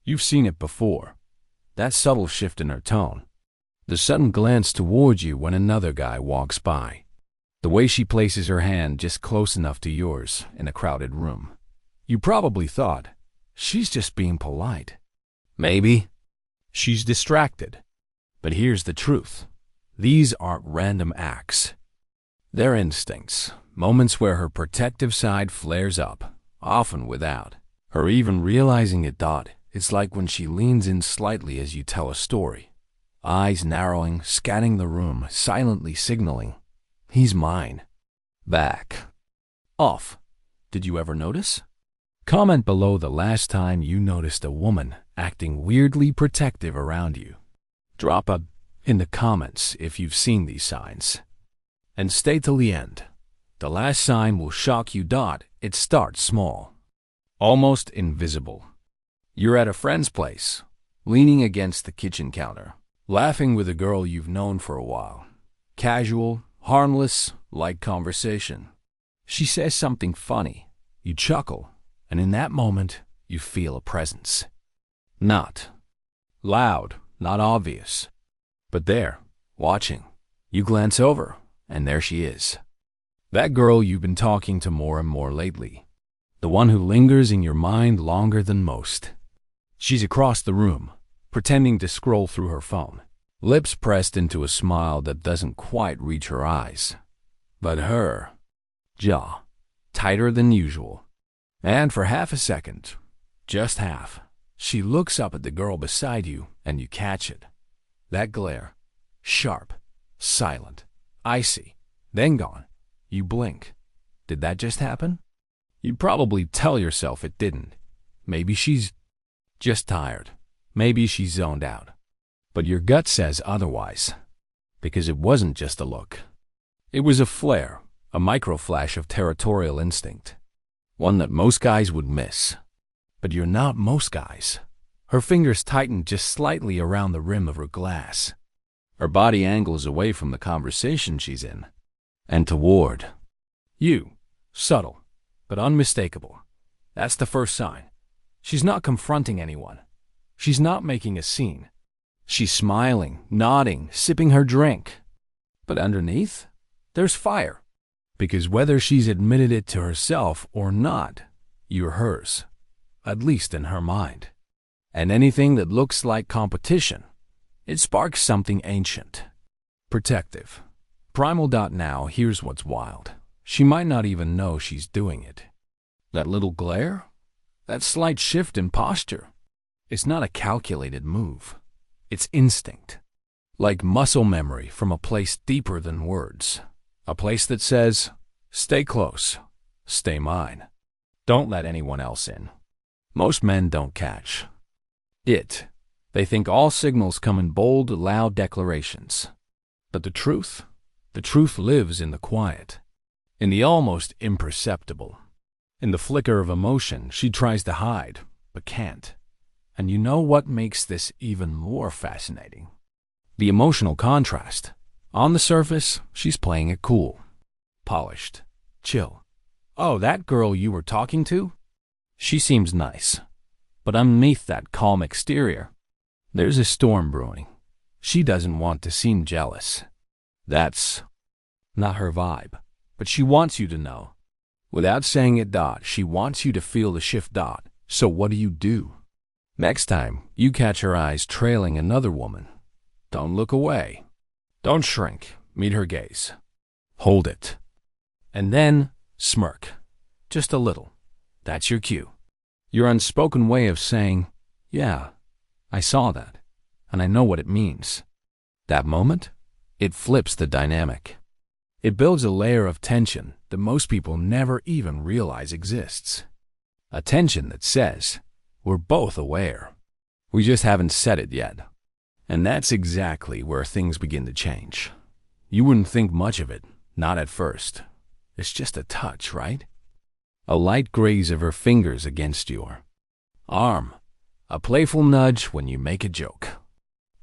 You've seen it before. That subtle shift in her tone. The sudden glance towards you when another guy walks by. The way she places her hand just close enough to yours in a crowded room. You probably thought, she's just being polite. Maybe she's distracted. But here's the truth. These aren't random acts. They're instincts, moments where her protective side flares up, often without her even realizing it. It's like when she leans in slightly as you tell a story, eyes narrowing, scanning the room, silently signaling, he's mine. Back. Off. Did you ever notice? Comment below the last time you noticed a woman acting weirdly protective around you. Drop a in the comments if you've seen these signs. And stay till the end. The last sign will shock you. It starts small, almost invisible. You're at a friend's place, leaning against the kitchen counter, laughing with a girl you've known for a while. Casual, harmless, light conversation. She says something funny. You chuckle, and in that moment, you feel a presence. Not loud, not obvious, but there, watching. You glance over, and there she is. That girl you've been talking to more and more lately. The one who lingers in your mind longer than most. She's across the room, pretending to scroll through her phone, lips pressed into a smile that doesn't quite reach her eyes. But her jaw, tighter than usual. And for half a second, just half, she looks up at the girl beside you and you catch it. That glare, sharp, silent, icy, then gone. You blink. Did that just happen? You'd probably tell yourself it didn't. Maybe she's just tired. Maybe she's zoned out. But your gut says otherwise. Because it wasn't just a look. It was a flare, a micro-flash of territorial instinct. One that most guys would miss. But you're not most guys. Her fingers tighten just slightly around the rim of her glass. Her body angles away from the conversation she's in. And toward you. Subtle, but unmistakable. That's the first sign. She's not confronting anyone. She's not making a scene. She's smiling, nodding, sipping her drink. But underneath, there's fire. Because whether she's admitted it to herself or not, you're hers. At least in her mind. And anything that looks like competition, it sparks something ancient. Protective. Primal. Now, here's what's wild. She might not even know she's doing it. That little glare? That slight shift in posture? It's not a calculated move. It's instinct. Like muscle memory from a place deeper than words. A place that says, stay close, stay mine. Don't let anyone else in. Most men don't catch it. They think all signals come in bold, loud declarations. But the truth lives in the quiet, in the almost imperceptible, in the flicker of emotion she tries to hide, but can't. And you know what makes this even more fascinating? The emotional contrast. On the surface, she's playing it cool, polished, chill. Oh, that girl you were talking to? She seems nice. But underneath that calm exterior, there's a storm brewing. She doesn't want to seem jealous. That's not her vibe. But she wants you to know. Without saying it. She wants you to feel the shift. So what do? Next time you catch her eyes trailing another woman, don't look away. Don't shrink. Meet her gaze. Hold it. And then smirk. Just a little. That's your cue. Your unspoken way of saying, yeah, I saw that, and I know what it means. That moment, it flips the dynamic. It builds a layer of tension that most people never even realize exists. A tension that says, we're both aware. We just haven't said it yet. And that's exactly where things begin to change. You wouldn't think much of it, not at first. It's just a touch, right? A light graze of her fingers against your arm. A playful nudge when you make a joke.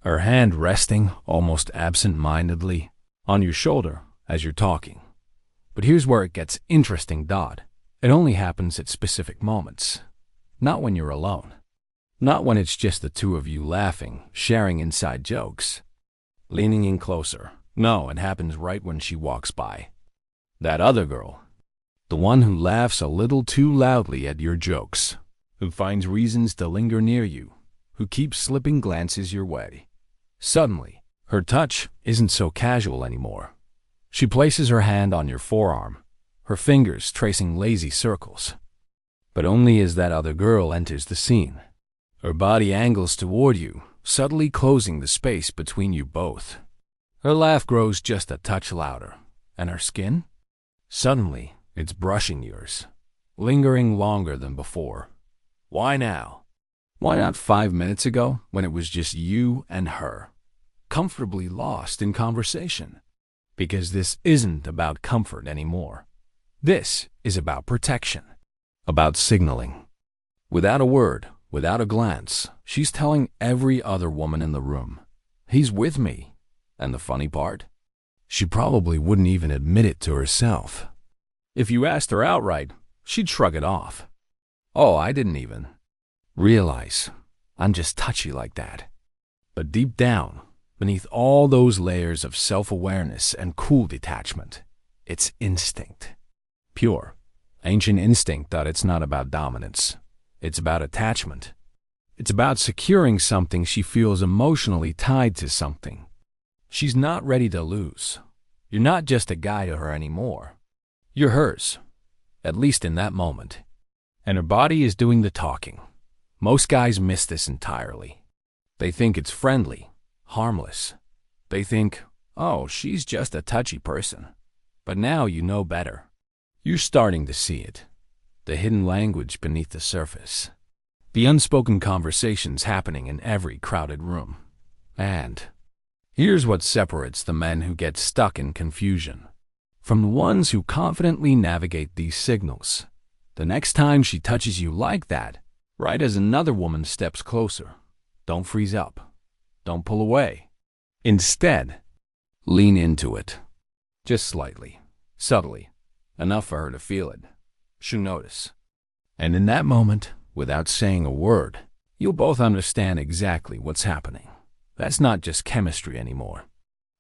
Her hand resting, almost absent-mindedly, on your shoulder as you're talking. But here's where it gets interesting. It only happens at specific moments, not when you're alone. Not when it's just the two of you laughing, sharing inside jokes. Leaning in closer. No, it happens right when she walks by. That other girl. The one who laughs a little too loudly at your jokes. Who finds reasons to linger near you. Who keeps slipping glances your way. Suddenly, her touch isn't so casual anymore. She places her hand on your forearm, her fingers tracing lazy circles. But only as that other girl enters the scene. Her body angles toward you, subtly closing the space between you both. Her laugh grows just a touch louder, and her skin? Suddenly, it's brushing yours, lingering longer than before. Why now? Why not 5 minutes ago, when it was just you and her, comfortably lost in conversation? Because this isn't about comfort anymore. This is about protection, about signaling. Without a word, without a glance, she's telling every other woman in the room, he's with me. And the funny part? She probably wouldn't even admit it to herself. If you asked her outright, she'd shrug it off. Oh, I didn't even realize I'm just touchy like that. But deep down, beneath all those layers of self-awareness and cool detachment, it's instinct. Pure, ancient instinct that it's not about dominance. It's about attachment. It's about securing something she feels emotionally tied to something. She's not ready to lose. You're not just a guy to her anymore. You're hers, at least in that moment. And her body is doing the talking. Most guys miss this entirely. They think it's friendly, harmless. They think, oh, she's just a touchy person. But now you know better. You're starting to see it. The hidden language beneath the surface. The unspoken conversations happening in every crowded room. And here's what separates the men who get stuck in confusion from the ones who confidently navigate these signals. The next time she touches you like that, right as another woman steps closer, don't freeze up. Don't pull away. Instead, lean into it. Just slightly, subtly, enough for her to feel it. She'll notice. And in that moment, without saying a word, you'll both understand exactly what's happening. That's not just chemistry anymore.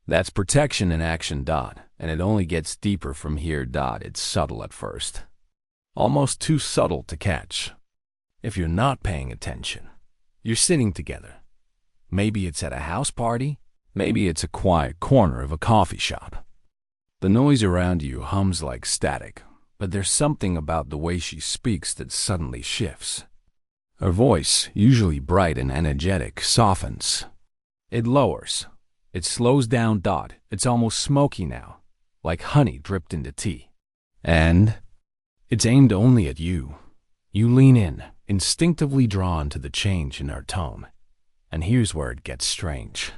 That's protection in action, and it only gets deeper from here, It's subtle at first. Almost too subtle to catch. If you're not paying attention, you're sitting together. Maybe it's at a house party. Maybe it's a quiet corner of a coffee shop. The noise around you hums like static, but there's something about the way she speaks that suddenly shifts. Her voice, usually bright and energetic, softens. It lowers. It slows down. It's almost smoky now, like honey dripped into tea. And it's aimed only at you. You lean in, instinctively drawn to the change in her tone. And here's where it gets strange.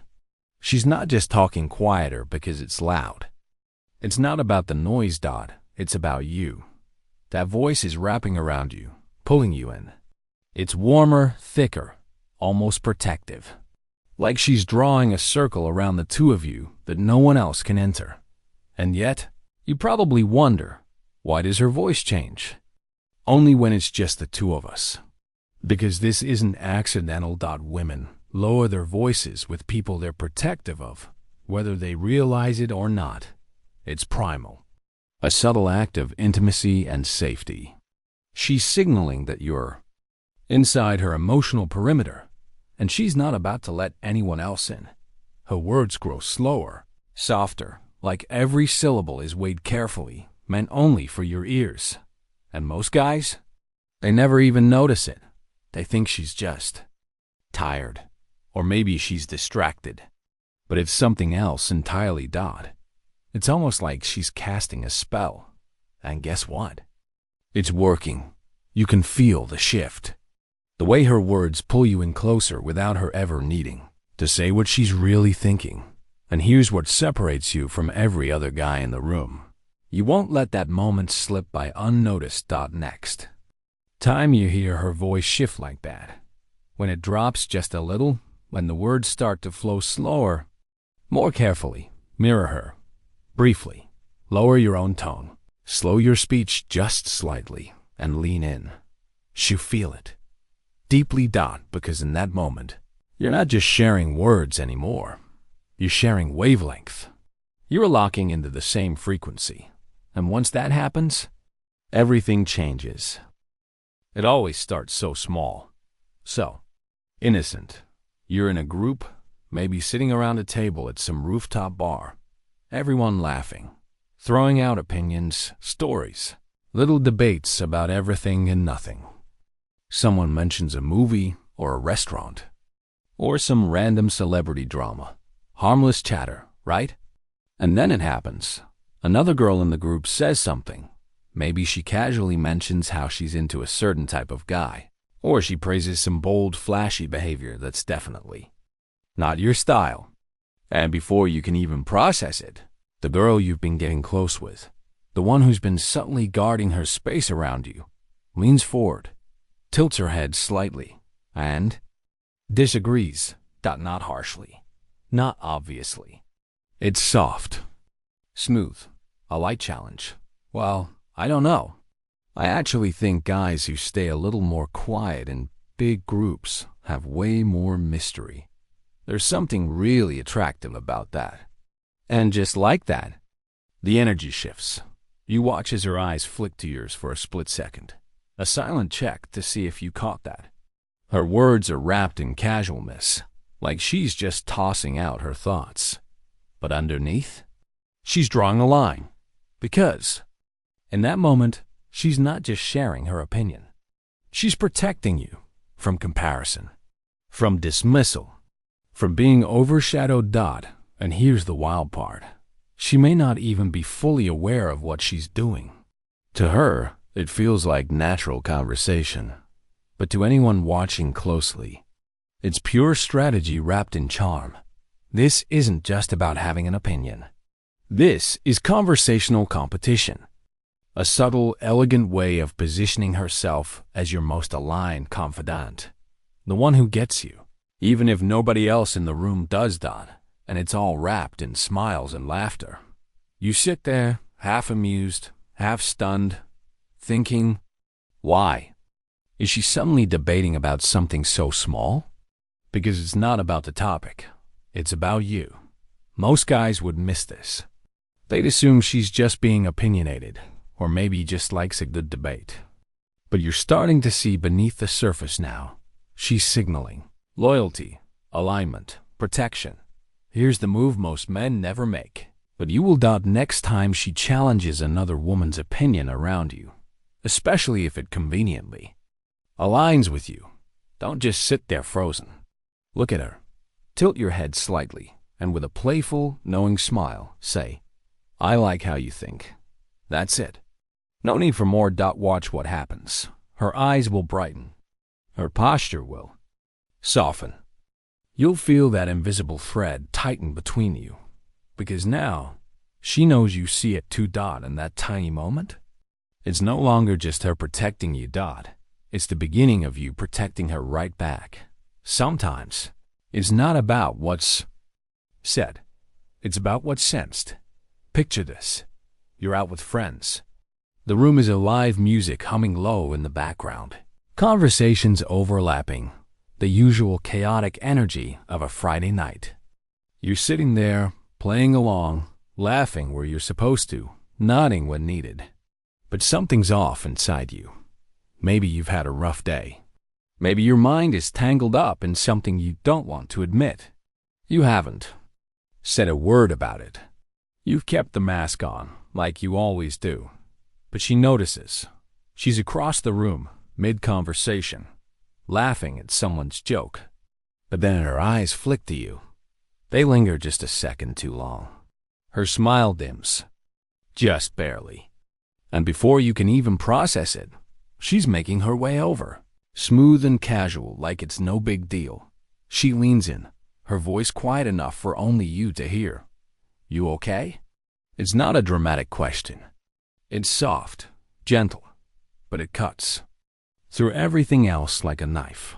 She's not just talking quieter because it's loud. It's not about the noise, It's about you. That voice is wrapping around you, pulling you in. It's warmer, thicker, almost protective. Like she's drawing a circle around the two of you that no one else can enter. And yet, you probably wonder, why does her voice change? Only when it's just the two of us. Because this isn't accidental. Women lower their voices with people they're protective of, whether they realize it or not. It's primal. A subtle act of intimacy and safety. She's signaling that you're inside her emotional perimeter, and she's not about to let anyone else in. Her words grow slower, softer, like every syllable is weighed carefully, meant only for your ears. And most guys, they never even notice it. They think she's just tired, or maybe she's distracted. But it's something else entirely. It's almost like she's casting a spell. And guess what? It's working. You can feel the shift. The way her words pull you in closer without her ever needing to say what she's really thinking. And here's what separates you from every other guy in the room. You won't let that moment slip by unnoticed. Next time you hear her voice shift like that, when it drops just a little, when the words start to flow slower, more carefully, mirror her. Briefly, lower your own tone, slow your speech just slightly, and lean in. She'll feel it. deeply, because in that moment, you're not just sharing words anymore. You're sharing wavelength. You're locking into the same frequency. And once that happens, everything changes. It always starts so small, so innocent. You're in a group, maybe sitting around a table at some rooftop bar, everyone laughing, throwing out opinions, stories, little debates about everything and nothing. Someone mentions a movie or a restaurant, or some random celebrity drama. Harmless chatter, right? And then it happens. Another girl in the group says something. Maybe she casually mentions how she's into a certain type of guy, or she praises some bold, flashy behavior that's definitely not your style. And before you can even process it, the girl you've been getting close with, the one who's been subtly guarding her space around you, leans forward, tilts her head slightly, and disagrees, not harshly, not obviously. It's soft, smooth, a light challenge. Well, I don't know. I actually think guys who stay a little more quiet in big groups have way more mystery. There's something really attractive about that. And just like that, the energy shifts. You watch as her eyes flick to yours for a split second. A silent check to see if you caught that. Her words are wrapped in casualness, like she's just tossing out her thoughts. But underneath, she's drawing a line. Because in that moment, she's not just sharing her opinion. She's protecting you from comparison, from dismissal, from being overshadowed. And here's the wild part. She may not even be fully aware of what she's doing. To her, it feels like natural conversation. But to anyone watching closely, it's pure strategy wrapped in charm. This isn't just about having an opinion. This is conversational competition. A subtle, elegant way of positioning herself as your most aligned confidant. The one who gets you, even if nobody else in the room does that, and it's all wrapped in smiles and laughter. You sit there, half amused, half stunned, thinking, why? Is she suddenly debating about something so small? Because it's not about the topic. It's about you. Most guys would miss this. They'd assume she's just being opinionated, or maybe just likes a good debate. But you're starting to see beneath the surface now. She's signaling loyalty, alignment, protection. Here's the move most men never make. But you will next time she challenges another woman's opinion around you, especially if it conveniently aligns with you. Don't just sit there frozen. Look at her. Tilt your head slightly, and with a playful, knowing smile, say, I like how you think. That's it. No need for more. Watch what happens. Her eyes will brighten. Her posture will soften. You'll feel that invisible thread tighten between you. Because now, she knows you see it too. In that tiny moment, it's no longer just her protecting you. It's the beginning of you protecting her right back. Sometimes, it's not about what's said. It's about what's sensed. Picture this. You're out with friends. The room is alive, music humming low in the background. Conversations overlapping. The usual chaotic energy of a Friday night. You're sitting there, playing along, laughing where you're supposed to, nodding when needed. But something's off inside you. Maybe you've had a rough day. Maybe your mind is tangled up in something you don't want to admit. You haven't said a word about it. You've kept the mask on, like you always do. But she notices. She's across the room, mid-conversation, laughing at someone's joke. But then her eyes flick to you. They linger just a second too long. Her smile dims. Just barely. And before you can even process it, she's making her way over. Smooth and casual, like it's no big deal. She leans in, her voice quiet enough for only you to hear. You okay? It's not a dramatic question. It's soft, gentle, but it cuts through everything else like a knife.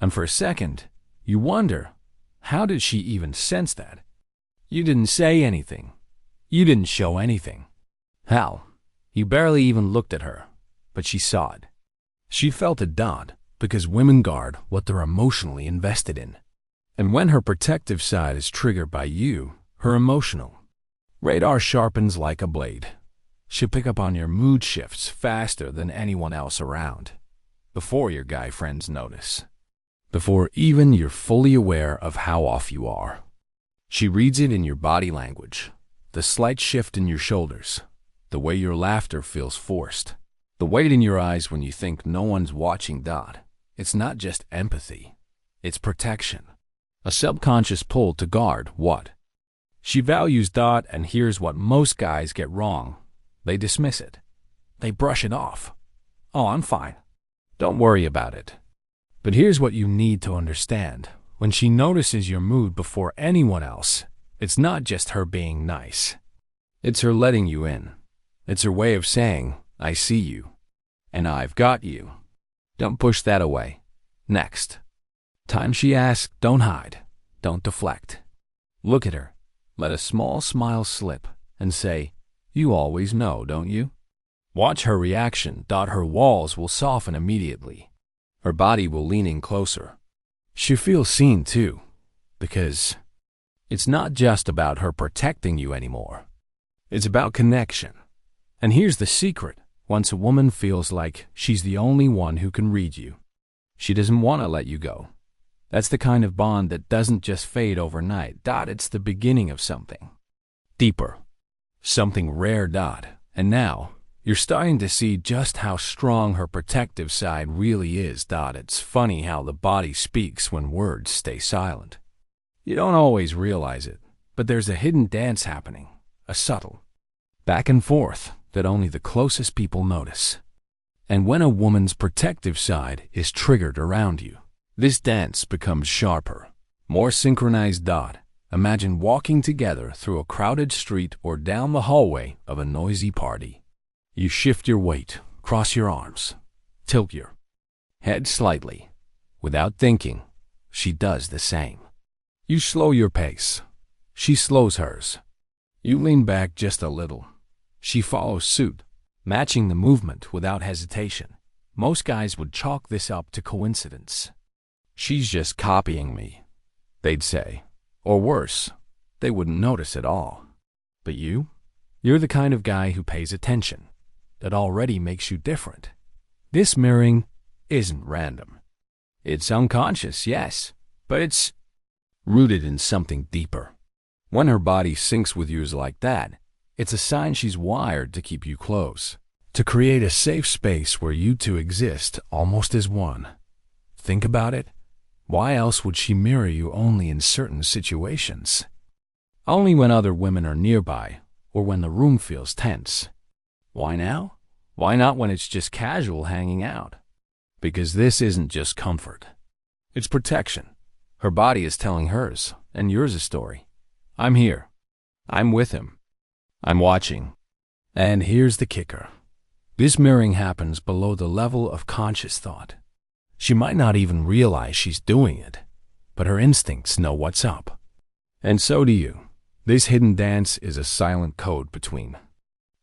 And for a second, you wonder, how did she even sense that? You didn't say anything. You didn't show anything. Hell, you barely even looked at her, but she saw it. She felt it. because women guard what they're emotionally invested in. And when her protective side is triggered by you, her emotional radar sharpens like a blade. She'll pick up on your mood shifts faster than anyone else around, before your guy friends notice, before even you're fully aware of how off you are. She reads it in your body language, the slight shift in your shoulders, the way your laughter feels forced, the weight in your eyes when you think no one's watching. It's not just empathy, it's protection, a subconscious pull to guard what she values. And here's what most guys get wrong. They dismiss it. They brush it off. Oh, I'm fine. Don't worry about it. But here's what you need to understand. When she notices your mood before anyone else, it's not just her being nice. It's her letting you in. It's her way of saying, I see you. And I've got you. Don't push that away. Next time she asks, don't hide. Don't deflect. Look at her. Let a small smile slip and say, you always know, don't you? Watch her reaction. Her walls will soften immediately. Her body will lean in closer. She'll feel seen too, because it's not just about her protecting you anymore. It's about connection. And here's the secret. Once a woman feels like she's the only one who can read you, she doesn't want to let you go. That's the kind of bond that doesn't just fade overnight. It's the beginning of something deeper, something rare. And now, you're starting to see just how strong her protective side really is. It's funny how the body speaks when words stay silent. You don't always realize it, but there's a hidden dance happening, a subtle back and forth that only the closest people notice. And when a woman's protective side is triggered around you, this dance becomes sharper, more synchronized. Imagine walking together through a crowded street or down the hallway of a noisy party. You shift your weight, cross your arms, tilt your head slightly. Without thinking, she does the same. You slow your pace. She slows hers. You lean back just a little. She follows suit, matching the movement without hesitation. Most guys would chalk this up to coincidence. She's just copying me, they'd say. Or worse, they wouldn't notice at all. But you're the kind of guy who pays attention. That already makes you different. This mirroring isn't random. It's unconscious, yes, but it's rooted in something deeper. When her body syncs with yours like that, it's a sign she's wired to keep you close, to create a safe space where you two exist almost as one. Think about it. Why else would she mirror you only in certain situations? Only when other women are nearby, or when the room feels tense. Why now? Why not when it's just casual hanging out? Because this isn't just comfort. It's protection. Her body is telling hers, and yours a story. I'm here. I'm with him. I'm watching. And here's the kicker. This mirroring happens below the level of conscious thought. She might not even realize she's doing it, but her instincts know what's up. And so do you. This hidden dance is a silent code between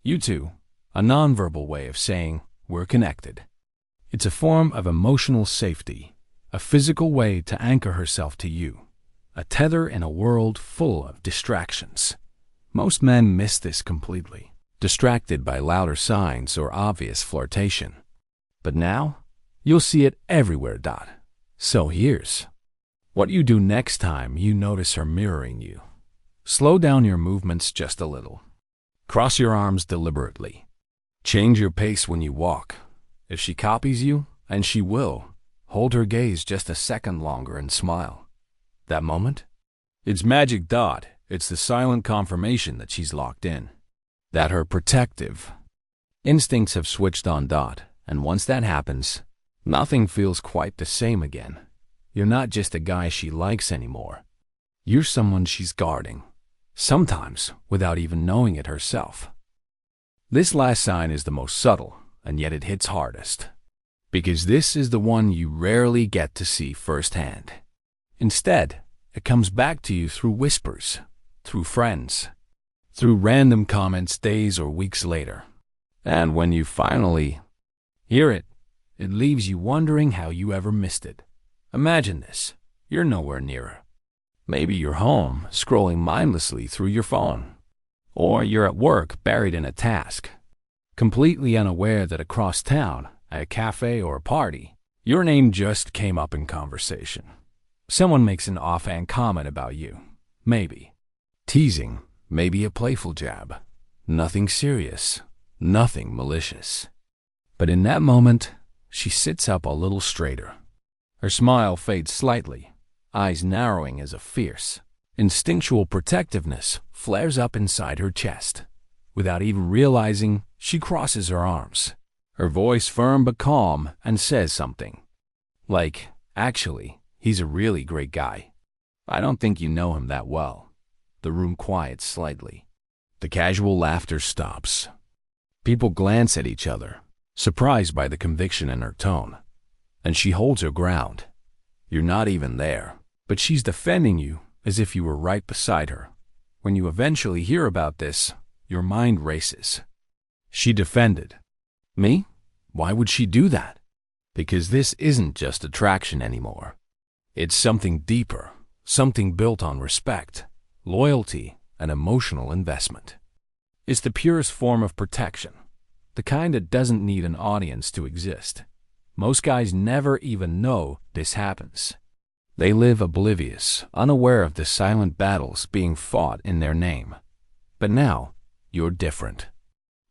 you two, a nonverbal way of saying we're connected. It's a form of emotional safety, a physical way to anchor herself to you, a tether in a world full of distractions. Most men miss this completely, distracted by louder signs or obvious flirtation. But now, you'll see it everywhere. So here's what you do next time you notice her mirroring you. Slow down your movements just a little. Cross your arms deliberately. Change your pace when you walk. If she copies you, and she will, hold her gaze just a second longer and smile. That moment? It's magic. It's the silent confirmation that she's locked in, that her protective instincts have switched on. And once that happens, nothing feels quite the same again. You're not just a guy she likes anymore. You're someone she's guarding, sometimes without even knowing it herself. This last sign is the most subtle, and yet it hits hardest, because this is the one you rarely get to see firsthand. Instead, it comes back to you through whispers, through friends, through random comments days or weeks later. And when you finally hear it, It leaves you wondering how you ever missed it. Imagine this. You're nowhere near her. Maybe you're home, scrolling mindlessly through your phone. Or you're at work, buried in a task, completely unaware that across town, at a cafe or a party, your name just came up in conversation. Someone makes an offhand comment about you. Maybe. Teasing, maybe a playful jab. Nothing serious, nothing malicious. But in that moment, she sits up a little straighter. Her smile fades slightly, eyes narrowing as a fierce, instinctual protectiveness flares up inside her chest. Without even realizing, she crosses her arms, her voice firm but calm, and says something. Like, actually, he's a really great guy. I don't think you know him that well. The room quiets slightly. The casual laughter stops. People glance at each other, surprised by the conviction in her tone. And she holds her ground. You're not even there, but she's defending you as if you were right beside her. When you eventually hear about this, your mind races. She defended. Me? Why would she do that? Because this isn't just attraction anymore. It's something deeper, something built on respect, loyalty, and emotional investment. It's the purest form of protection, the kind that doesn't need an audience to exist. Most guys never even know this happens. They live oblivious, unaware of the silent battles being fought in their name. But now, you're different.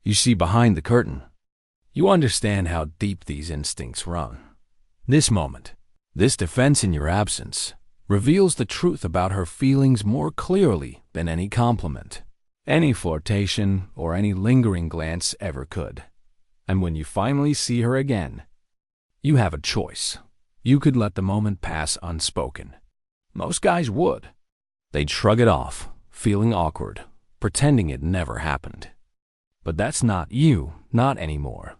You see behind the curtain. You understand how deep these instincts run. This moment, this defense in your absence, reveals the truth about her feelings more clearly than any compliment, any flirtation, or any lingering glance ever could. And when you finally see her again, you have a choice. You could let the moment pass unspoken. Most guys would. They'd shrug it off, feeling awkward, pretending it never happened. But that's not you, not anymore.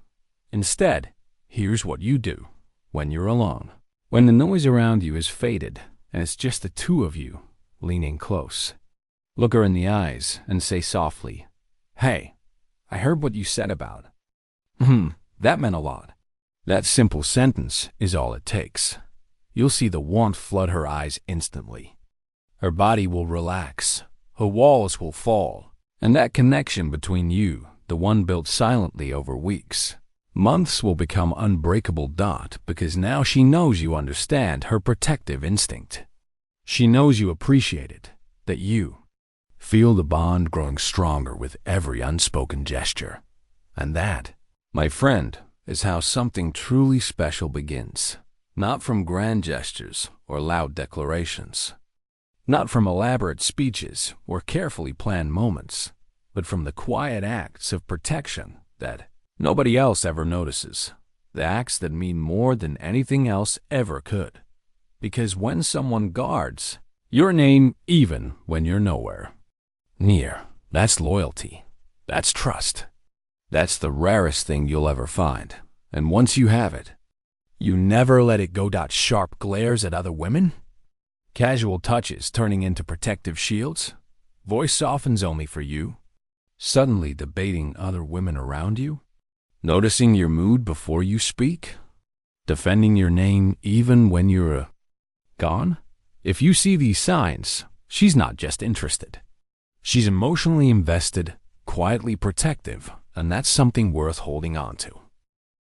Instead, here's what you do when you're alone. When the noise around you is faded and it's just the two of you, lean in close. Look her in the eyes and say softly, "Hey, I heard what you said about." That meant a lot. That simple sentence is all it takes. You'll see the warmth flood her eyes instantly. Her body will relax, her walls will fall, and that connection between you, the one built silently over weeks, months, will become unbreakable dot because now she knows you understand her protective instinct. She knows you appreciate it, that you feel the bond growing stronger with every unspoken gesture. And that, my friend, is how something truly special begins. Not from grand gestures or loud declarations. Not from elaborate speeches or carefully planned moments, but from the quiet acts of protection that nobody else ever notices. The acts that mean more than anything else ever could. Because when someone guards your name even when you're nowhere near, that's loyalty. That's trust. That's the rarest thing you'll ever find. And once you have it, you never let it go. Sharp glares at other women, casual touches turning into protective shields, voice softens only for you, suddenly debating other women around you, noticing your mood before you speak, defending your name even when you're gone. If you see these signs, she's not just interested. She's emotionally invested, quietly protective, and that's something worth holding on to.